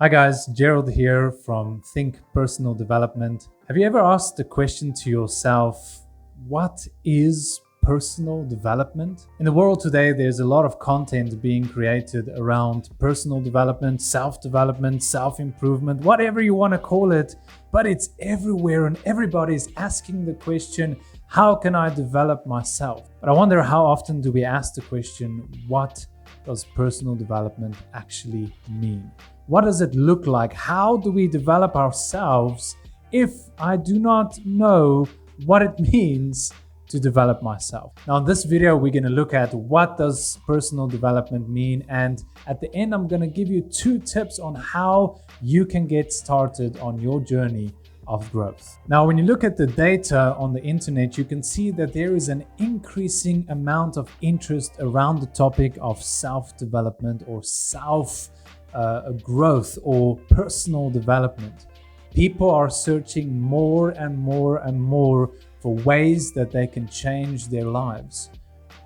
Hi guys, Gerald here from Think Personal Development. Have you ever asked the question to yourself, what is personal development? In the world today, there's a lot of content being created around personal development, self-development, self-improvement, whatever you want to call it, but it's everywhere and everybody's asking the question, how can I develop myself? But I wonder, how often do we ask the question, what does personal development actually mean? What does it look like? How do we develop ourselves if I do not know what it means to develop myself? Now in this video, we're going to look at what does personal development mean, and at the end, I'm going to give you 2 tips on how you can get started on your journey of growth. Now, when you look at the data on the internet, you can see that there is an increasing amount of interest around the topic of self-development or growth or personal development. People are searching more and more for ways that they can change their lives.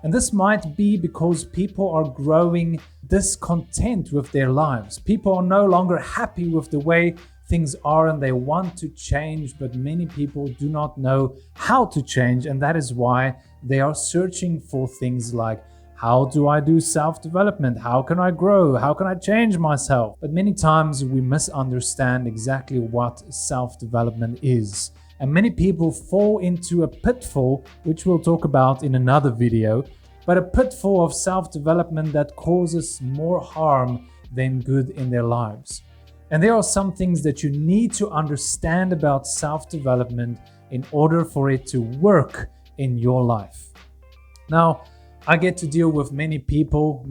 And this might be because people are growing discontent with their lives. People are no longer happy with the way things are and they want to change, but many people do not know how to change, and that is why they are searching for things like, how do I do self-development? How can I grow? How can I change myself? But many times we misunderstand exactly what self-development is. And many people fall into a pitfall, which we'll talk about in another video, but a pitfall of self-development that causes more harm than good in their lives. And there are some things that you need to understand about self-development in order for it to work in your life. Now, I get to deal with many people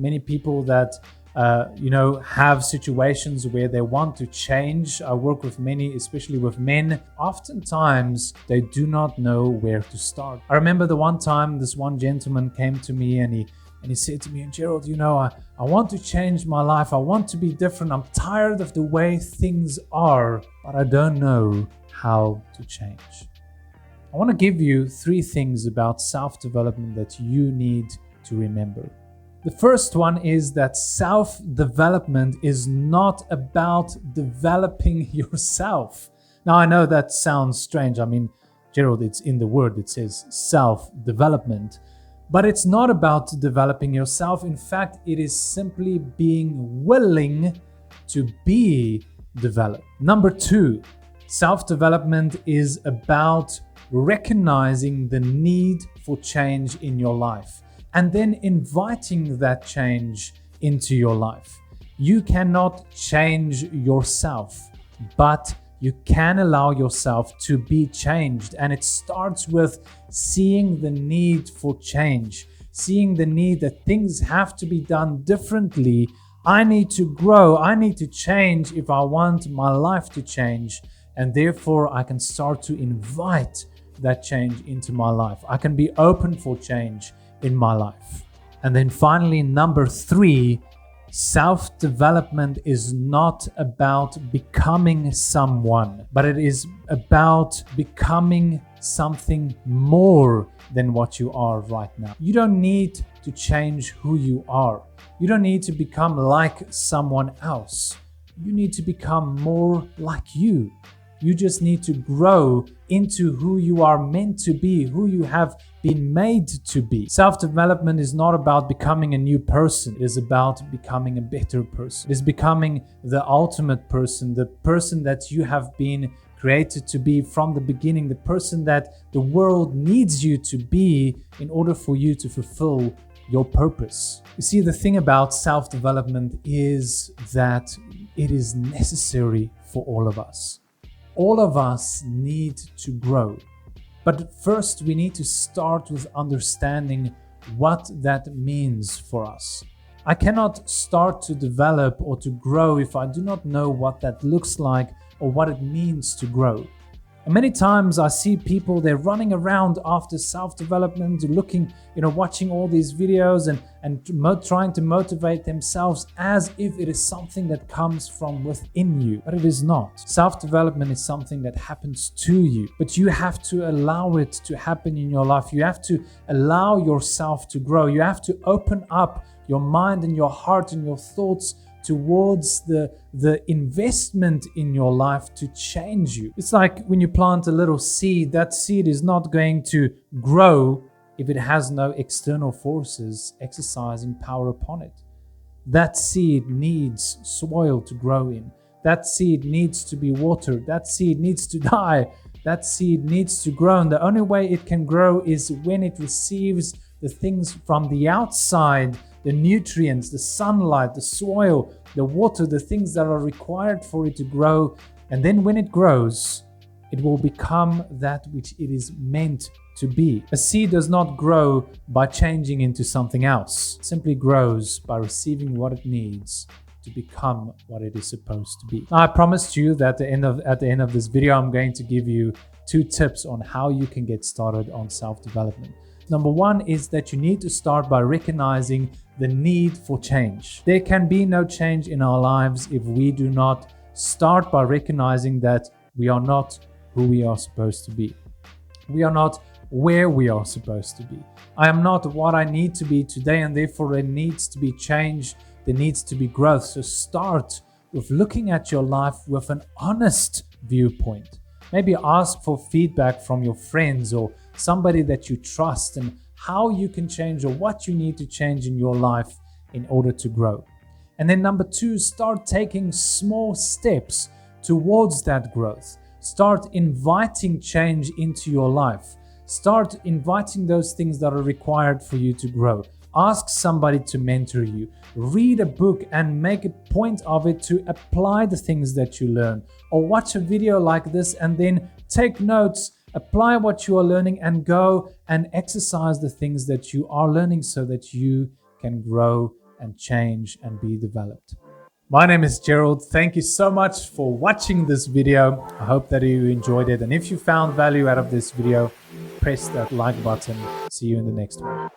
that have situations where they want to change. I work with many, especially with men. Oftentimes, they do not know where to start. I remember the one time this one gentleman came to me and he said to me, Gerald, I want to change my life. I want to be different. I'm tired of the way things are, but I don't know how to change. I want to give you 3 things about self-development that you need to remember. The first one is that self-development is not about developing yourself. Now, I know that sounds strange. I mean, Gerald, it's in the word, it says self-development. But it's not about developing yourself. In fact, it is simply being willing to be developed. Number 2, self-development is about recognizing the need for change in your life and then inviting that change into your life. You cannot change yourself, but you can allow yourself to be changed. And it starts with seeing the need for change, seeing the need that things have to be done differently. I need to grow. I need to change if I want my life to change. And therefore, I can start to invite that change into my life. I can be open for change in my life. And then finally, number 3, self-development is not about becoming someone, but it is about becoming something more than what you are right now. You don't need to change who you are. You don't need to become like someone else. You need to become more like you. You just need to grow into who you are meant to be, who you have been made to be. Self-development is not about becoming a new person. It is about becoming a better person. It is becoming the ultimate person, the person that you have been created to be from the beginning, the person that the world needs you to be in order for you to fulfill your purpose. You see, the thing about self-development is that it is necessary for all of us. All of us need to grow. But first, we need to start with understanding what that means for us. I cannot start to develop or to grow if I do not know what that looks like or what it means to grow. And many times I see people, they're running around after self-development, looking, watching all these videos and trying to motivate themselves as if it is something that comes from within you. But it is not. Self-development is something that happens to you, but you have to allow it to happen in your life. You have to allow yourself to grow. You have to open up your mind and your heart and your thoughts towards the investment in your life to change you. It's like when you plant a little seed, that seed is not going to grow if it has no external forces exercising power upon it. That seed needs soil to grow in. That seed needs to be watered. That seed needs to die. That seed needs to grow. And the only way it can grow is when it receives the things from the outside, the nutrients, the sunlight, the soil, the water, the things that are required for it to grow. And then when it grows, it will become that which it is meant to be. A seed does not grow by changing into something else. It simply grows by receiving what it needs to become what it is supposed to be. Now, I promised you that at the end of this video, I'm going to give you 2 tips on how you can get started on self-development. Number 1 is that you need to start by recognizing the need for change. There can be no change in our lives if we do not start by recognizing that we are not who we are supposed to be. We are not where we are supposed to be. I am not what I need to be today, and therefore there needs to be change. There needs to be growth. So start with looking at your life with an honest viewpoint. Maybe ask for feedback from your friends or somebody that you trust and how you can change or what you need to change in your life in order to grow. And then number 2, start taking small steps towards that growth. Start inviting change into your life. Start inviting those things that are required for you to grow. Ask somebody to mentor you. Read a book and make a point of it to apply the things that you learn. Or watch a video like this and then take notes, apply what you are learning, and go and exercise the things that you are learning so that you can grow and change and be developed. My name is Gerald. Thank you so much for watching this video. I hope that you enjoyed it. And if you found value out of this video, press that like button. See you in the next one.